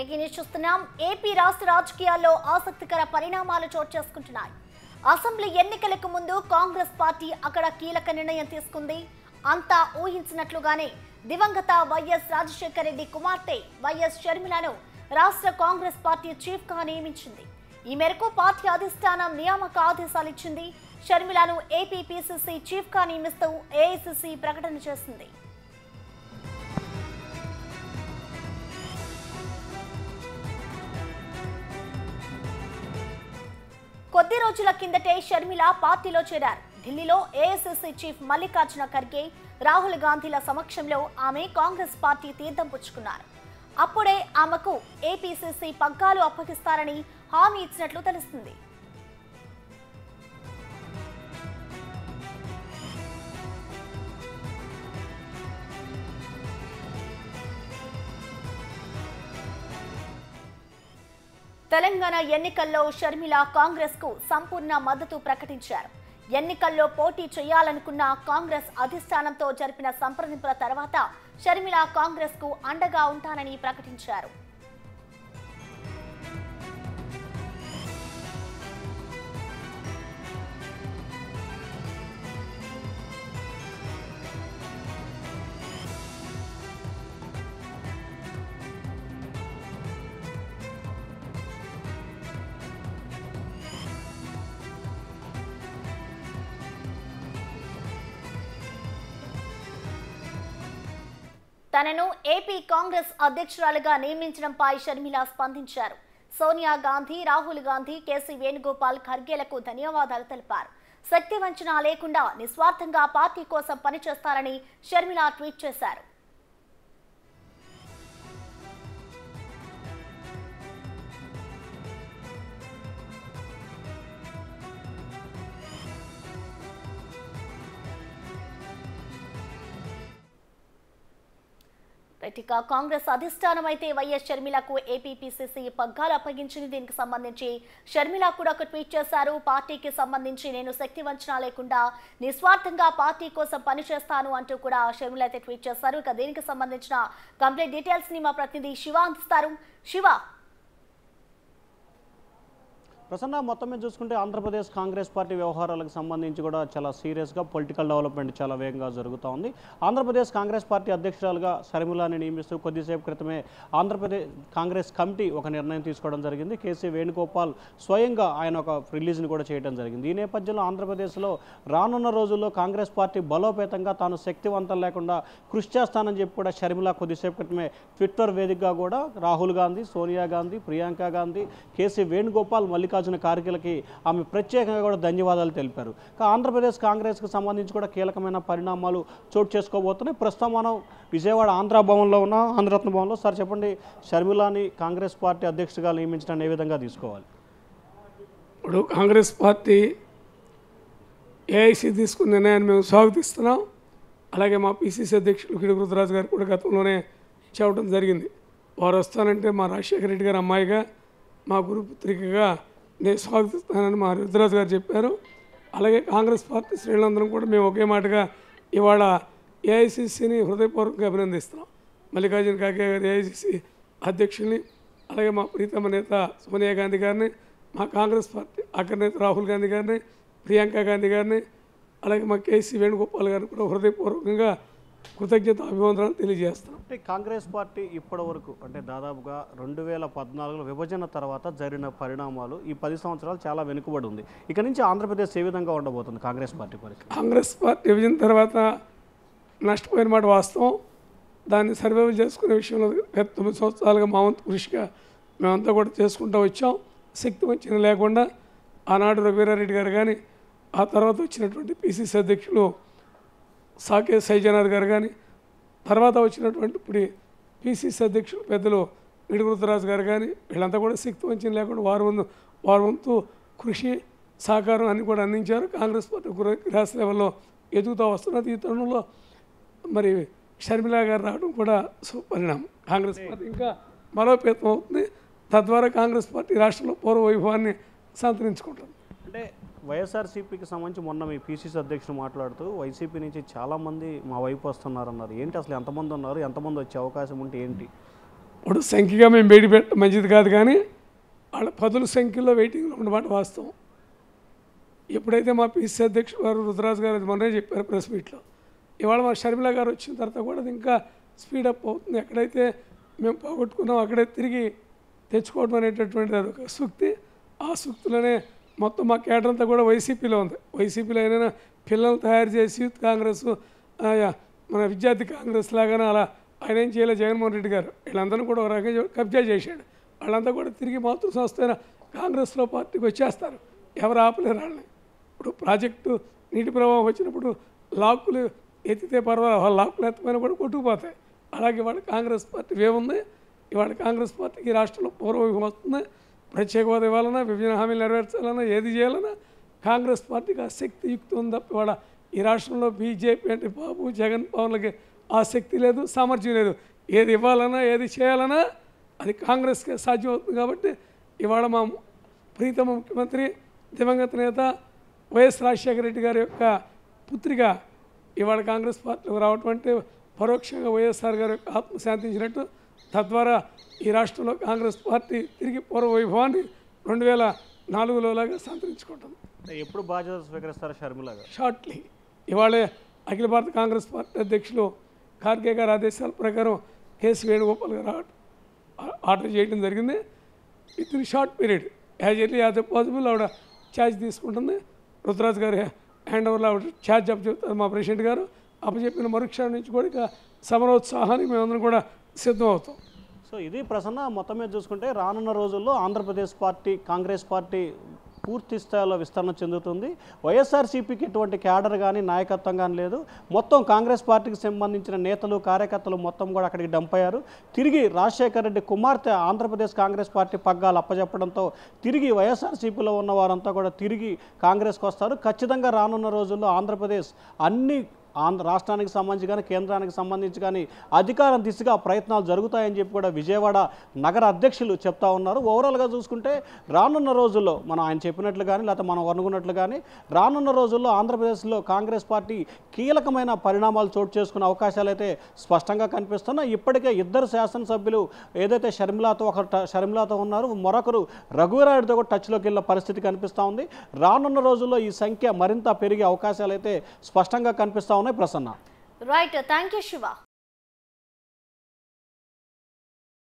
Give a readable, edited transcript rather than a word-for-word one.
Breaking news చూస్తున్నాం. AP రాష్ట్ర రాజకీయాల్లో ఆసక్తికర పరిణామాలు చోటు చేసుకుంటున్నాయి. అసెంబ్లీ ఎన్నికలకు ముందు కాంగ్రెస్ పార్టీ అక్కడ కీలక నిర్ణయం తీసుకుంది. అంతా ఊహించినట్లుగానే దివంగత వైఎస్ రాజశేఖర రెడ్డి కుమార్తె వైఎస్ షర్మిలను రాష్ట్ర కాంగ్రెస్ పార్టీ చీఫ్ గా నియమించింది. ఈ మేరకు పార్టీ అధిష్టానం నియామక ఆదేశాలు ఇచ్చింది. షర్మిలను ఏపీ పీసీసీ చీఫ్ గా నియమిస్తూ ఏఐసీసీ ప్రకటన చేసింది. కొద్ది రోజుల కిందటే షర్మిల పార్టీలో చేరారు. ఢిల్లీలో ఏఐసీసీ చీఫ్ మల్లికార్జున ఖర్గే, రాహుల్ గాంధీల సమక్షంలో ఆమె కాంగ్రెస్ పార్టీ తీర్థం పుచ్చుకున్నారు. అప్పుడే ఆమెకు ఏపీసీసీ పగ్గాలు అప్పగిస్తారని హామీ ఇచ్చినట్లు తెలుస్తుంది. తెలంగాణ ఎన్నికల్లో షర్మిల కాంగ్రెస్ కు సంపూర్ణ మద్దతు ప్రకటించారు. ఎన్నికల్లో పోటీ చేయాలనుకున్న కాంగ్రెస్ అధిష్టానంతో జరిపిన సంప్రదింపుల తర్వాత షర్మిల కాంగ్రెస్ కు అండగా ఉంటానని ప్రకటించారు. తనను ఏపీ కాంగ్రెస్ అధ్యక్షురాలుగా నియమించడంపై షర్మిల స్పందించారు. సోనియా గాంధీ, రాహుల్ గాంధీ, కేసీ వేణుగోపాల్, ఖర్గేలకు ధన్యవాదాలు తెలిపారు. శక్తి వంచన లేకుండా నిస్వార్థంగా పార్టీ కోసం పనిచేస్తారని షర్మిల ట్వీట్ చేశారు. ఇక కాంగ్రెస్ అధిష్టానం అయితే వైఎస్ షర్మిలకు ఏపీపీసీసీ పగ్గాలు అప్పగించింది. దీనికి సంబంధించి షర్మిల కూడా ఒక ట్వీట్ చేశారు. పార్టీకి సంబంధించి నేను శక్తి వంచన లేకుండా నిస్వార్థంగా పార్టీ కోసం పనిచేస్తాను అంటూ కూడా షర్మిల అయితే ట్వీట్ చేశారు. ఇక దీనికి సంబంధించిన కంప్లీట్ డీటెయిల్స్ ని మా ప్రతినిధి శివ అందిస్తారు. శివ, ప్రసన్న, మొత్తం మీద చూసుకుంటే ఆంధ్రప్రదేశ్ కాంగ్రెస్ పార్టీ వ్యవహారాలకు సంబంధించి కూడా చాలా సీరియస్గా పొలిటికల్ డెవలప్మెంట్ చాలా వేగంగా జరుగుతూ ఉంది. ఆంధ్రప్రదేశ్ కాంగ్రెస్ పార్టీ అధ్యక్షురాలుగా షర్మిలాని నియమిస్తూ కొద్దిసేపు క్రితమే ఆంధ్రప్రదేశ్ కాంగ్రెస్ కమిటీ ఒక నిర్ణయం తీసుకోవడం జరిగింది. కేసీ వేణుగోపాల్ స్వయంగా ఆయన ఒక రిలీజ్ని కూడా చేయడం జరిగింది. ఈ నేపథ్యంలో ఆంధ్రప్రదేశ్లో రానున్న రోజుల్లో కాంగ్రెస్ పార్టీ బలోపేతంగా తాను శక్తివంతం లేకుండా కృషి చేస్తానని చెప్పి కూడా షర్మిల కొద్దిసేపు క్రితమే ట్విట్టర్ వేదికగా కూడా రాహుల్ గాంధీ, సోనియా గాంధీ, ప్రియాంక గాంధీ, కేసీ వేణుగోపాల్, మల్లికార్జున ఖార్గేలకి ఆమె ప్రత్యేకంగా కూడా ధన్యవాదాలు తెలిపారు. ఆంధ్రప్రదేశ్ కాంగ్రెస్కి సంబంధించి కూడా కీలకమైన పరిణామాలు చోటు చేసుకోబోతున్నాయి. ప్రస్తుతం మనం విజయవాడ ఆంధ్ర భవన్లో ఉన్న ఆంధ్రరత్న భవన్లో. సార్ చెప్పండి, షర్మిలాని కాంగ్రెస్ పార్టీ అధ్యక్షుడిగా నియమించడాన్ని ఏ విధంగా తీసుకోవాలి? ఇప్పుడు కాంగ్రెస్ పార్టీ ఏఐసీ తీసుకున్న నిర్ణయాన్ని మేము స్వాగతిస్తున్నాం. అలాగే మా పీసీసీ అధ్యక్షులు కిడి రుద్రరాజు గారు కూడా గతంలోనే చెప్పడం జరిగింది. వారు వస్తానంటే మా రాజశేఖర రెడ్డి గారి అమ్మాయిగా, మా గురుపుత్రికగా నేను స్వాగతిస్తానని మా రుద్రరాజు గారు చెప్పారు. అలాగే కాంగ్రెస్ పార్టీ శ్రేణులందరం కూడా మేము ఒకే మాటగా ఇవాళ ఏఐసీసీని హృదయపూర్వకంగా అభినందిస్తున్నాం. మల్లికార్జున ఖర్గే గారి ఏఐసీసీ అధ్యక్షుల్ని, అలాగే మా ప్రీతమ నేత సోనియా గాంధీ గారిని, మా కాంగ్రెస్ పార్టీ అగ్రనేత రాహుల్ గాంధీ గారిని, ప్రియాంక గాంధీ గారిని, అలాగే మా కేసీ వేణుగోపాల్ గారిని కూడా హృదయపూర్వకంగా కృతజ్ఞత అభివందనాలు తెలియజేస్తున్నాం. అంటే కాంగ్రెస్ పార్టీ ఇప్పటి వరకు అంటే దాదాపుగా 2014 విభజన తర్వాత జరిగిన పరిణామాలు ఈ 10 సంవత్సరాలు చాలా వెనుకబడి ఉంది. ఇక నుంచి ఆంధ్రప్రదేశ్ ఏ విధంగా ఉండబోతుంది కాంగ్రెస్ పార్టీ పరిస్థితి? కాంగ్రెస్ పార్టీ విభజన తర్వాత నష్టపోయిన మాట వాస్తవం. దాన్ని సర్వైవల్ చేసుకునే విషయంలో గత 9 సంవత్సరాలుగా మా వంతు కృషిగా మేమంతా కూడా చేసుకుంటూ వచ్చాం. శక్తి వంచన లేకుండా ఆనాడు రఘువీరారెడ్డి గారు కానీ, ఆ తర్వాత వచ్చినటువంటి పీసీసీ అధ్యక్షులు సాకే సైజనాథ్ గారు కానీ, తర్వాత వచ్చినటువంటి ఇప్పుడు పీసీసీ అధ్యక్షులు పెద్దలు కిడి రుద్రరాజు గారు కానీ, వీళ్ళంతా కూడా శక్తి వంచన లేకుండా వారి వంతు కృషి, సహకారం అన్ని కూడా అందించారు. కాంగ్రెస్ పార్టీ గ్రాస్ లెవెల్లో ఎదుగుతూ వస్తున్నది. ఈ తరుణంలో మరి షర్మిల గారు రావడం కూడా సుపరిణామం. కాంగ్రెస్ పార్టీ ఇంకా బలోపేతం అవుతుంది. తద్వారా కాంగ్రెస్ పార్టీ రాష్ట్రంలో పూర్వ వైభవాన్ని సంతరించుకుంటుంది. అంటే వైఎస్ఆర్సీపీకి సంబంధించి మొన్న మీ పీసీసీ అధ్యక్షుడు మాట్లాడుతూ వైసీపీ నుంచి చాలామంది మా వైపు వస్తున్నారన్నారు. ఏంటి అసలు ఎంతమంది ఉన్నారు, ఎంతమంది వచ్చే అవకాశం ఉంటే ఏంటి? ఇప్పుడు సంఖ్యగా మేము బయట పెట్టడం మంచిది కాదు, కానీ వాళ్ళ పదుల సంఖ్యలో వెయిటింగ్లో ఉన్నమాట వాస్తవం. ఎప్పుడైతే మా పిసి అధ్యక్షుడు గారు రుద్రరాజు గారు అది మొన్నే చెప్పారు ప్రెస్ మీట్లో, ఇవాళ మా షర్మిల గారు వచ్చిన తర్వాత కూడా అది ఇంకా స్పీడప్ అవుతుంది. ఎక్కడైతే మేము పోగొట్టుకున్నాం అక్కడే తిరిగి తెచ్చుకోవడం అనేటటువంటిది అదొక సూక్తి. ఆ సూక్తిలోనే మొత్తం మా కేడర్ అంతా కూడా వైసీపీలో ఉంది. వైసీపీలో ఏదైనా పిల్లలు తయారు చేసి యూత్ కాంగ్రెస్, మన విద్యార్థి కాంగ్రెస్ లాగానే అలా ఆయన ఏం చేయలేదు. జగన్మోహన్ రెడ్డి గారు వీళ్ళందరూ కూడా ఒక రకంగా కబ్జా చేశాడు. వాళ్ళంతా కూడా తిరిగి మాతృ సంస్థ అయిన కాంగ్రెస్లో పార్టీకి వచ్చేస్తారు, ఎవరు ఆపలేరు వాళ్ళని. ఇప్పుడు ప్రాజెక్టు నీటి ప్రవాహం వచ్చినప్పుడు లాక్కులు ఎత్తితే పర్వాలేదు, వాళ్ళ లాక్కులు ఎత్తమైనా కూడా కొట్టుకుపోతాయి. అలాగే ఇవాళ కాంగ్రెస్ పార్టీ ఏముంది, ఇవాళ కాంగ్రెస్ పార్టీకి రాష్ట్రంలో పూర్వవైపు వస్తుంది. ప్రత్యేక హోదా ఇవ్వాలన్నా, విభజన హామీలు నెరవేర్చాలన్నా, ఏది చేయాలన్నా కాంగ్రెస్ పార్టీకి ఆ శక్తి యుక్తి ఉంది తప్ప ఇవాళ ఈ రాష్ట్రంలో బీజేపీ అంటే బాబు జగన్ పవన్లకి ఆ శక్తి లేదు, సామర్థ్యం లేదు. ఏది ఇవ్వాలన్నా, ఏది చేయాలన్నా అది కాంగ్రెస్కే సాధ్యమవుతుంది. కాబట్టి ఇవాళ మా ప్రీతమ ముఖ్యమంత్రి దివంగత నేత వైఎస్ రాజశేఖర రెడ్డి గారి యొక్క పుత్రిక ఇవాళ కాంగ్రెస్ పార్టీలోకి రావటం అంటే పరోక్షంగా వైఎస్ఆర్ గారి యొక్క ఆత్మ శాంతించినట్టు. తద్వారా ఈ రాష్ట్రంలో కాంగ్రెస్ పార్టీ తిరిగి పూర్వ వైభవాన్ని 2004లో లాగా సంతరించుకుంటుంది. ఎప్పుడు బాధ్యత స్వీకరిస్తారు షర్మిల గారు? షార్ట్లీ. ఇవాళే అఖిల భారత కాంగ్రెస్ పార్టీ అధ్యక్షులు ఖార్గే గారి ఆదేశాల ప్రకారం కేసీ వేణుగోపాల్ గారు ఆర్డర్ చేయడం జరిగింది. With in short period as early as possible ఆవిడ ఛార్జ్ తీసుకుంటుంది. రుతురాజు గారి హ్యాండ్ ఓవర్లో ఆవిడ ఛార్జ్ అప్పచెప్తారు మా ప్రెసిడెంట్ గారు. అప్పచెప్పిన మరుక్షణం నుంచి కూడా ఇక సమరోత్సాహానికి మేమందరం కూడా సిద్ధం అవుతాం. సో ఇది ప్రసన్న, మొత్తం మీద చూసుకుంటే రానున్న రోజుల్లో ఆంధ్రప్రదేశ్ పార్టీ, కాంగ్రెస్ పార్టీ పూర్తి స్థాయిలో విస్తరణ చెందుతుంది. వైఎస్ఆర్సీపీకి ఎటువంటి క్యాడర్ కానీ నాయకత్వం కానీ లేదు. మొత్తం కాంగ్రెస్ పార్టీకి సంబంధించిన నేతలు, కార్యకర్తలు మొత్తం కూడా అక్కడికి డంప్ అయ్యారు. తిరిగి రాజశేఖర రెడ్డి కుమార్తె ఆంధ్రప్రదేశ్ కాంగ్రెస్ పార్టీ పగ్గాలు అప్పచెప్పడంతో తిరిగి వైఎస్ఆర్సీపీలో ఉన్న వారంతా కూడా తిరిగి కాంగ్రెస్కి వస్తారు. ఖచ్చితంగా రానున్న రోజుల్లో ఆంధ్రప్రదేశ్ అన్ని రాష్ట్రానికి సంబంధించి కానీ కేంద్రానికి సంబంధించి కానీ అధికారం దిశగా ప్రయత్నాలు జరుగుతాయని చెప్పి కూడా విజయవాడ నగర అధ్యక్షులు చెప్తా ఉన్నారు. ఓవరాల్గా చూసుకుంటే రానున్న రోజుల్లో మనం ఆయన చెప్పినట్లు కానీ లేకపోతే మనం అనుకున్నట్లు కానీ రానున్న రోజుల్లో ఆంధ్రప్రదేశ్లో కాంగ్రెస్ పార్టీ కీలకమైన పరిణామాలు చోటు చేసుకునే అవకాశాలు అయితే స్పష్టంగా కనిపిస్తున్నాయి. ఇప్పటికే ఇద్దరు శాసనసభ్యులు ఏదైతే షర్మిలాతో ఉన్నారు, మరొకరు రఘువీరారెడ్డితో కూడా టచ్లోకి వెళ్ళిన పరిస్థితి కనిపిస్తూ ఉంది. రానున్న రోజుల్లో ఈ సంఖ్య మరింత పెరిగే అవకాశాలు అయితే స్పష్టంగా కనిపిస్తూ ఉన్నాయి. Prasanna. Right, thank you Shiva.